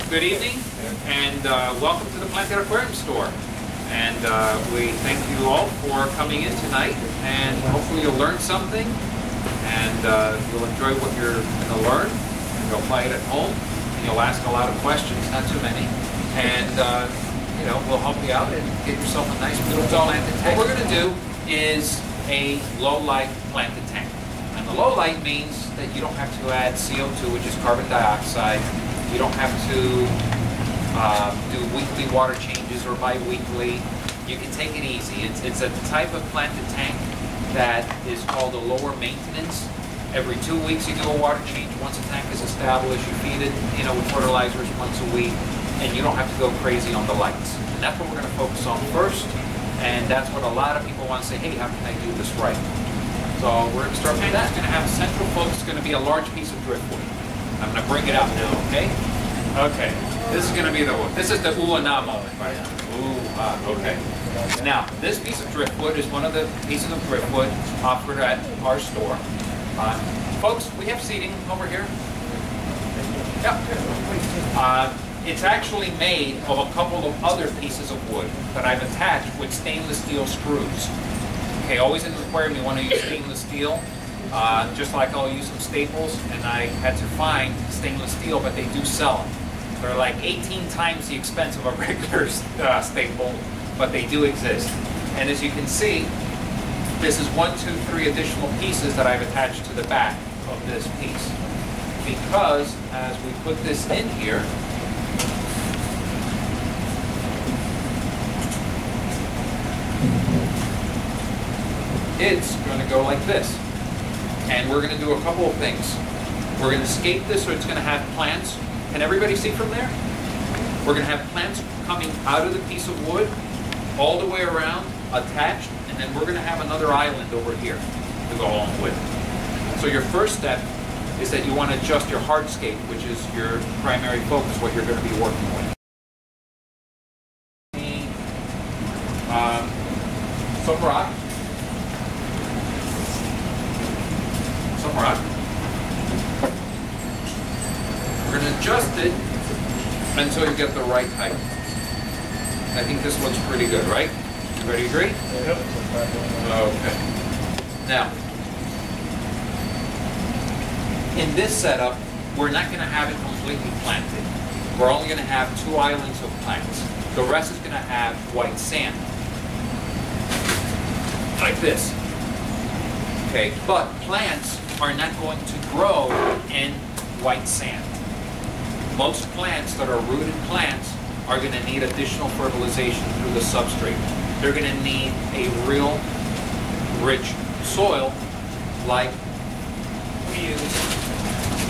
Good evening, and welcome to the Planted Aquarium Store. And we thank you all for coming in tonight, and hopefully you'll learn something, and you'll enjoy what you're going to learn, and you'll apply it at home, and you'll ask a lot of questions, not too many, and you know, we'll help you out and get yourself a nice little planted tank. What we're going to do is a low-light planted tank. And the low light means that you don't have to add CO2, which is carbon dioxide. You don't have to do weekly water changes or bi-weekly. You can take it easy. It's a type of planted tank that is called a lower maintenance. Every 2 weeks you do a water change. Once a tank is established, you feed it, with fertilizers once a week, and you don't have to go crazy on the lights. And that's what we're going to focus on first. And that's what a lot of people want to say, hey, how can I do this right? So we're going to start with that. It's going to have a central focus. It's going to be a large piece of driftwood. I'm going to bring it out now, okay? Okay. This is going to be the wood. This is the ooh and ah moment, right? Ooh, ah, okay. Now, this piece of driftwood is one of the pieces of driftwood offered at our store. Folks, we have seating over here. Yeah. It's actually made of a couple of other pieces of wood that I've attached with stainless steel screws. Okay, always in the aquarium you want to use stainless steel, just like I'll use some staples, and I had to find stainless steel, but they do sell them. They're like 18 times the expense of a regular staple, but they do exist. And as you can see, this is 1, 2, 3 additional pieces that I've attached to the back of this piece. Because as we put this in here, it's going to go like this. And we're going to do a couple of things. We're going to scape this so it's going to have plants. Can everybody see from there? We're going to have plants coming out of the piece of wood, all the way around, attached, and then we're going to have another island over here to go along with it. So your first step is that you want to adjust your hardscape, which is your primary focus, what you're going to be working with. Some rock. Some rock. We're going to adjust it until you get the right height. I think this looks pretty good, right? Everybody agree? Yep. Okay. Now, in this setup, we're not going to have it completely planted. We're only going to have 2 islands of plants. The rest is going to have white sand. Like this. Okay, but plants are not going to grow in white sand. Most plants that are rooted plants are going to need additional fertilization through the substrate. They're going to need a real rich soil like we use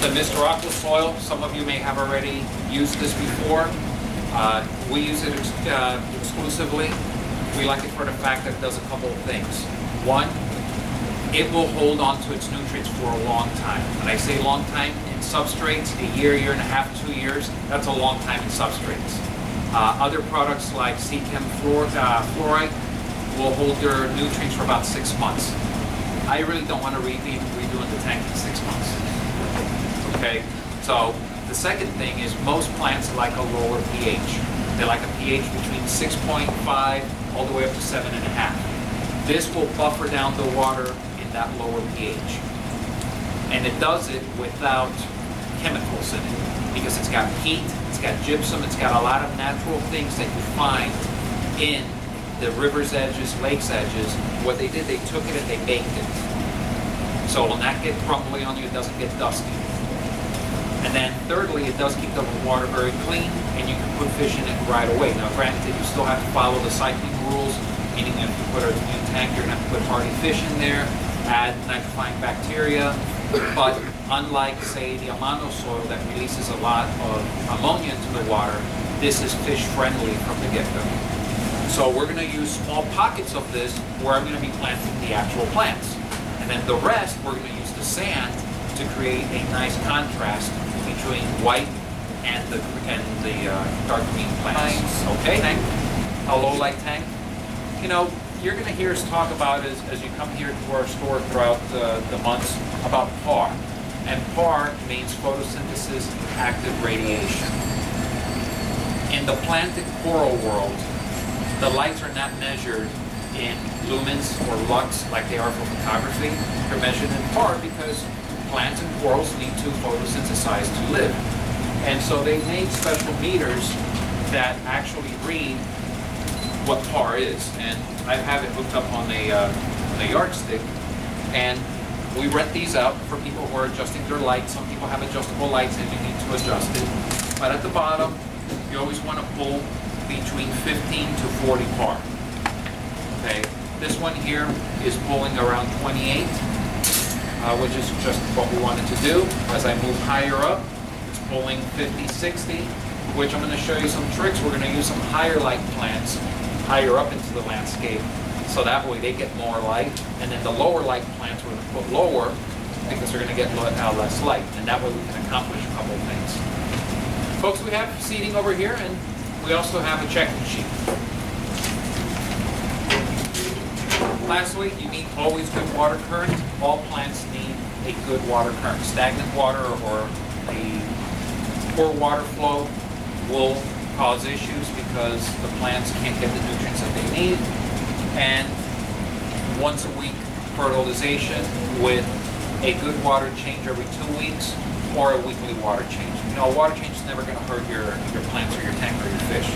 the Mr.Aqua soil. Some of you may have already used this before. We use it exclusively. We like it for the fact that it does a couple of things. One, it will hold on to its nutrients for a long time. When I say long time in substrates, a year, year and a half, 2 years, that's a long time in substrates. Other products like C-Chem fluoride will hold their nutrients for about 6 months. I really don't want to be redoing the tank in 6 months. Okay, so the second thing is most plants like a lower pH. They like a pH between 6.5 all the way up to 7.5. This will buffer down the water in that lower pH. And it does it without chemicals in it because it's got peat, it's got gypsum, it's got a lot of natural things that you find in the river's edges, lake's edges. What they did, they took it and they baked it. So it will not get crumbly on you, it doesn't get dusty. And then thirdly, it does keep the water very clean and you can put fish in it right away. Now granted, you still have to follow the cycling rules, meaning if you put a new tank, you're going to have to put hardy fish in there, add nitrifying bacteria. But unlike, say, the Amano soil that releases a lot of ammonia into the water, this is fish friendly from the get-go. So we're going to use small pockets of this where I'm going to be planting the actual plants. And then the rest, we're going to use the sand to create a nice contrast between white and the dark green plants. Okay, a low light tank. You're going to hear us talk about as you come here to our store throughout the months about PAR. And PAR means photosynthesis active radiation. In the planted coral world, the lights are not measured in lumens or lux like they are for photography. They're measured in par because plants and corals need to photosynthesize to live. And so they made special meters that actually read what par is. And I have it hooked up on a yardstick. And we rent these out for people who are adjusting their lights. Some people have adjustable lights and you need to adjust it. But at the bottom, you always want to pull between 15 to 40 par. Okay, this one here is pulling around 28, which is just what we wanted to do. As I move higher up, it's pulling 50, 60, which I'm going to show you some tricks. We're going to use some higher light plants higher up into the landscape, so that way they get more light. And then the lower light plants we're going to put lower because they're going to get less light. And that way we can accomplish a couple of things. Folks, we have seating over here, and we also have a check-in sheet. Lastly, you need always good water current. All plants need a good water current. Stagnant water or a poor water flow will cause issues because the plants can't get the nutrients that they need. And once a week fertilization with a good water change every 2 weeks or a weekly water change. You know, a water change is never going to hurt your plants or your tank or your fish.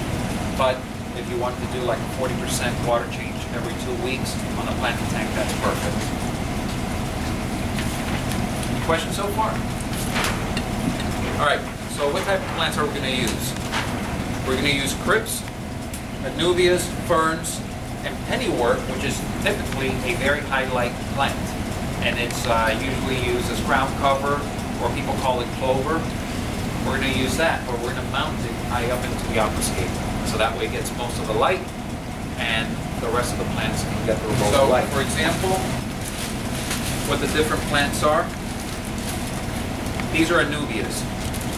But if you want to do like a 40% water change every 2 weeks on a planted tank, that's perfect. Any questions so far? All right, so what type of plants are we going to use? We're going to use crypts, anubias, ferns, and pennywort, which is typically a very high light plant. And it's usually used as ground cover, or people call it clover. We're going to use that, but we're going to mount it high up into the aquascape. So that way it gets most of the light, and the rest of the plants can get the most light. So, for example, what the different plants are, these are anubias.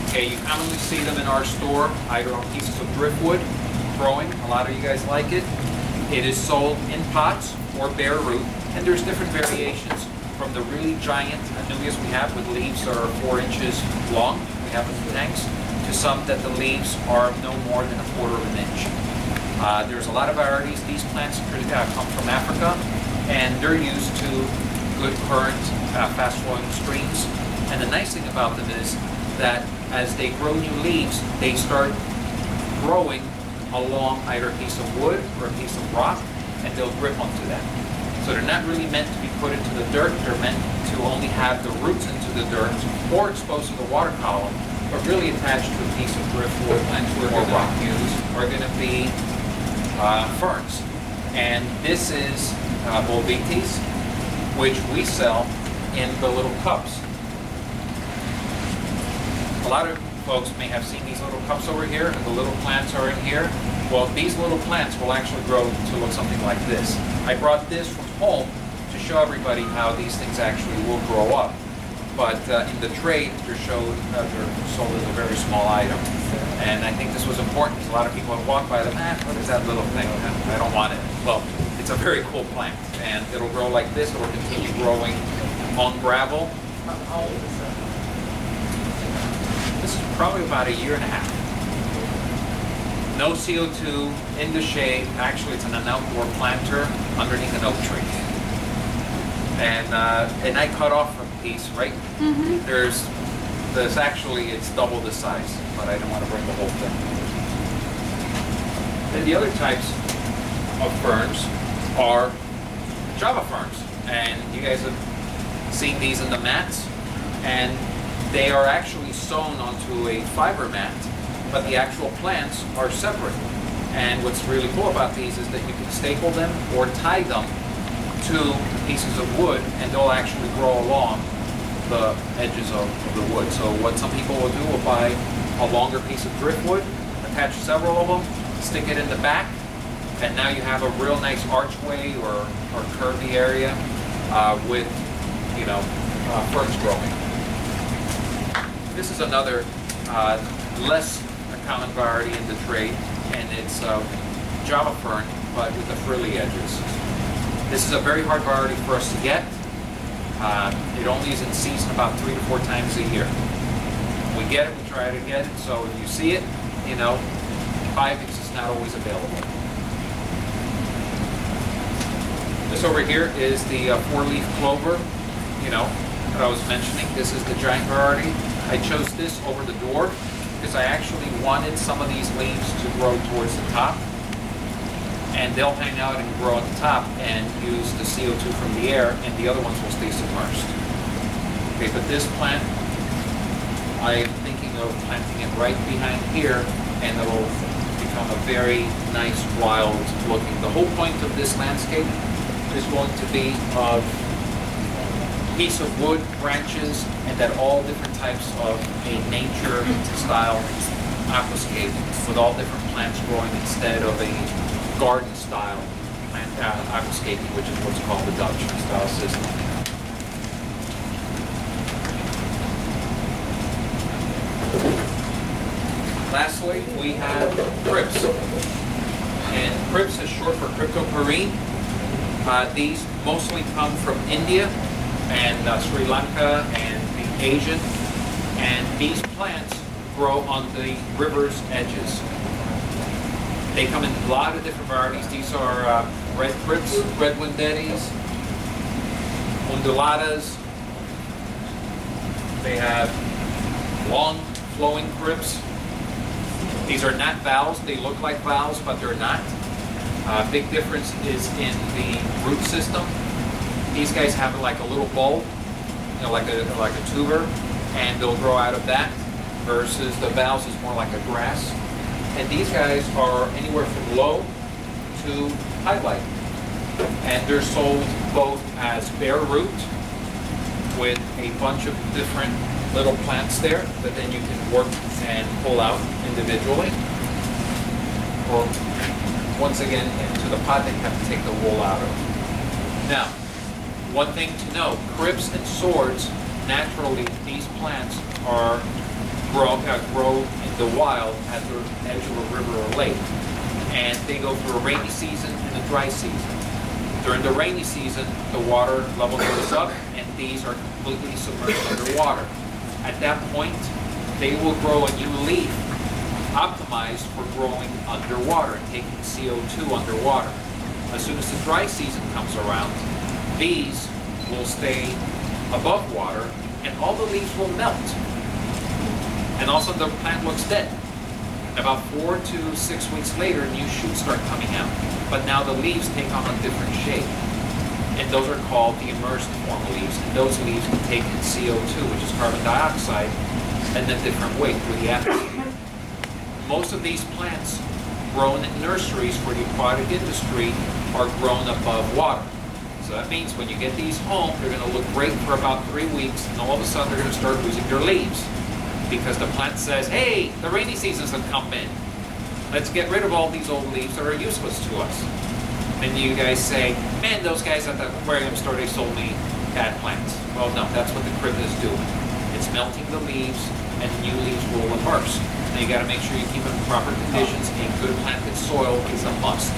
Okay, you commonly see them in our store, either on pieces of driftwood, growing. A lot of you guys like it. It is sold in pots or bare root, and there's different variations from the really giant anubias we have with leaves that are 4 inches long, we have in tanks, to some that the leaves are no more than 1/4 of an inch. There's a lot of varieties. These plants come from Africa, and they're used to good current, fast-flowing streams. And the nice thing about them is that as they grow new leaves, they start growing along either a piece of wood or a piece of rock, and they'll grip onto that. So they're not really meant to be put into the dirt. They're meant to only have the roots into the dirt or exposed to the water column, but really attached to a piece of driftwood or rock used are going to be ferns. And this is Bovites, which we sell in the little cups. A lot of folks may have seen these little cups over here, and the little plants are in here. Well, these little plants will actually grow to look something like this. I brought this from home to show everybody how these things actually will grow up. But in the trade, they're sold as a very small item. And I think this was important because a lot of people have walked by them, what is that little thing? I don't want it. Well, it's a very cool plant, and it'll grow like this. It will continue growing on gravel. How old is that? This is probably about 1.5 years. No CO2, in the shade. Actually, it's an outdoor planter underneath an oak tree. And I cut off a piece, right? Mm-hmm. There's actually, it's double the size, but I don't want to bring the whole thing. Then the other types of ferns are Java ferns. And you guys have seen these in the mats. And they are actually sewn onto a fiber mat, but the actual plants are separate. And what's really cool about these is that you can staple them or tie them to pieces of wood, and they'll actually grow along the edges of the wood. So what some people will do will buy a longer piece of driftwood, attach several of them, stick it in the back, and now you have a real nice archway or curvy area with, ferns growing. This is another less common variety in the trade, and it's Java fern, but with the frilly edges. This is a very hard variety for us to get. It only is in season about 3 to 4 times a year. We get it, we try to get it, so if you see it, buy because it's not always available. This over here is the four-leaf clover, that I was mentioning. This is the giant variety. I chose this over the door because I actually wanted some of these leaves to grow towards the top, and they'll hang out and grow at the top and use the CO2 from the air, and the other ones will stay submerged. Okay, but this plant, I am thinking of planting it right behind here, and it'll become a very nice, wild looking. The whole point of this landscape is going to be of piece of wood, branches, and then all different types of a nature style aquascape with all different plants growing instead of a garden style plant aquascaping, which is what's called the Dutch style system. Lastly, we have crypts. And crypts is short for cryptoporine. These mostly come from India and Sri Lanka and the Asian. And these plants grow on the river's edges. They come in a lot of different varieties. These are red crypts, red windettes, undulatas. They have long flowing crypts. These are not valves. They look like valves, but they're not. Big difference is in the root system. These guys have like a little bulb, like a tuber, and they'll grow out of that, versus the valves is more like a grass. And these guys are anywhere from low to highlight. And they're sold both as bare root with a bunch of different little plants there that then you can work and pull out individually. Or once again, into the pot that you have to take the wool out of. Now, one thing to know, crypts and swords, naturally these plants are grow in the wild at the edge of a river or lake. And they go through a rainy season and a dry season. During the rainy season, the water level goes up and these are completely submerged underwater. At that point, they will grow a new leaf optimized for growing underwater and taking CO2 underwater. As soon as the dry season comes around, these will stay above water and all the leaves will melt. And also the plant looks dead. About 4 to 6 weeks later, new shoots start coming out. But now the leaves take on a different shape. And those are called the immersed form leaves. And those leaves can take in CO2, which is carbon dioxide, and a different weight through the atmosphere. Most of these plants grown in nurseries for the aquatic industry are grown above water. So that means when you get these home, they're going to look great for about 3 weeks, and all of a sudden they're going to start losing their leaves. Because the plant says, hey, the rainy seasons have come in. Let's get rid of all these old leaves that are useless to us. Then you guys say, man, those guys at the aquarium store, they sold me bad plants. Well, no, that's what the crypt is doing. It's melting the leaves, and new leaves will immerse. Now you got to make sure you keep them in proper conditions. A good planted soil is a must.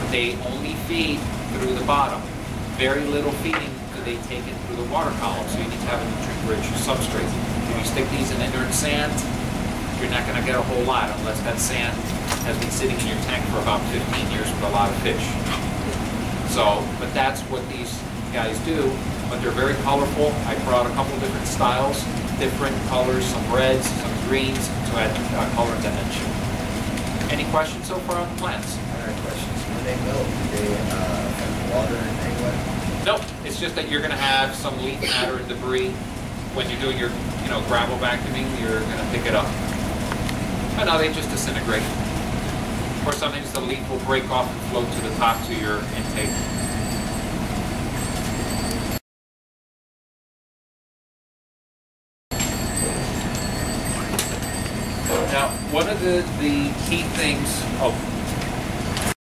They only feed through the bottom. Very little feeding do they take in through the water column, so you need to have a nutrient-rich substrate. If you stick these in inert sand, you're not going to get a whole lot unless that sand has been sitting in your tank for about 15 years with a lot of fish. So, but that's what these guys do. But they're very colorful. I brought a couple different styles, different colors, some reds, some greens, to add color and dimension. Any questions so far on the plants? I have questions. When they melt, do they affect water in any way? Nope. It's just that you're going to have some leaf matter and debris. When you're doing your gravel vacuuming, you're going to pick it up. But no, they just disintegrate. Or sometimes the leaf will break off and float to the top to your intake. Now, one of the key things of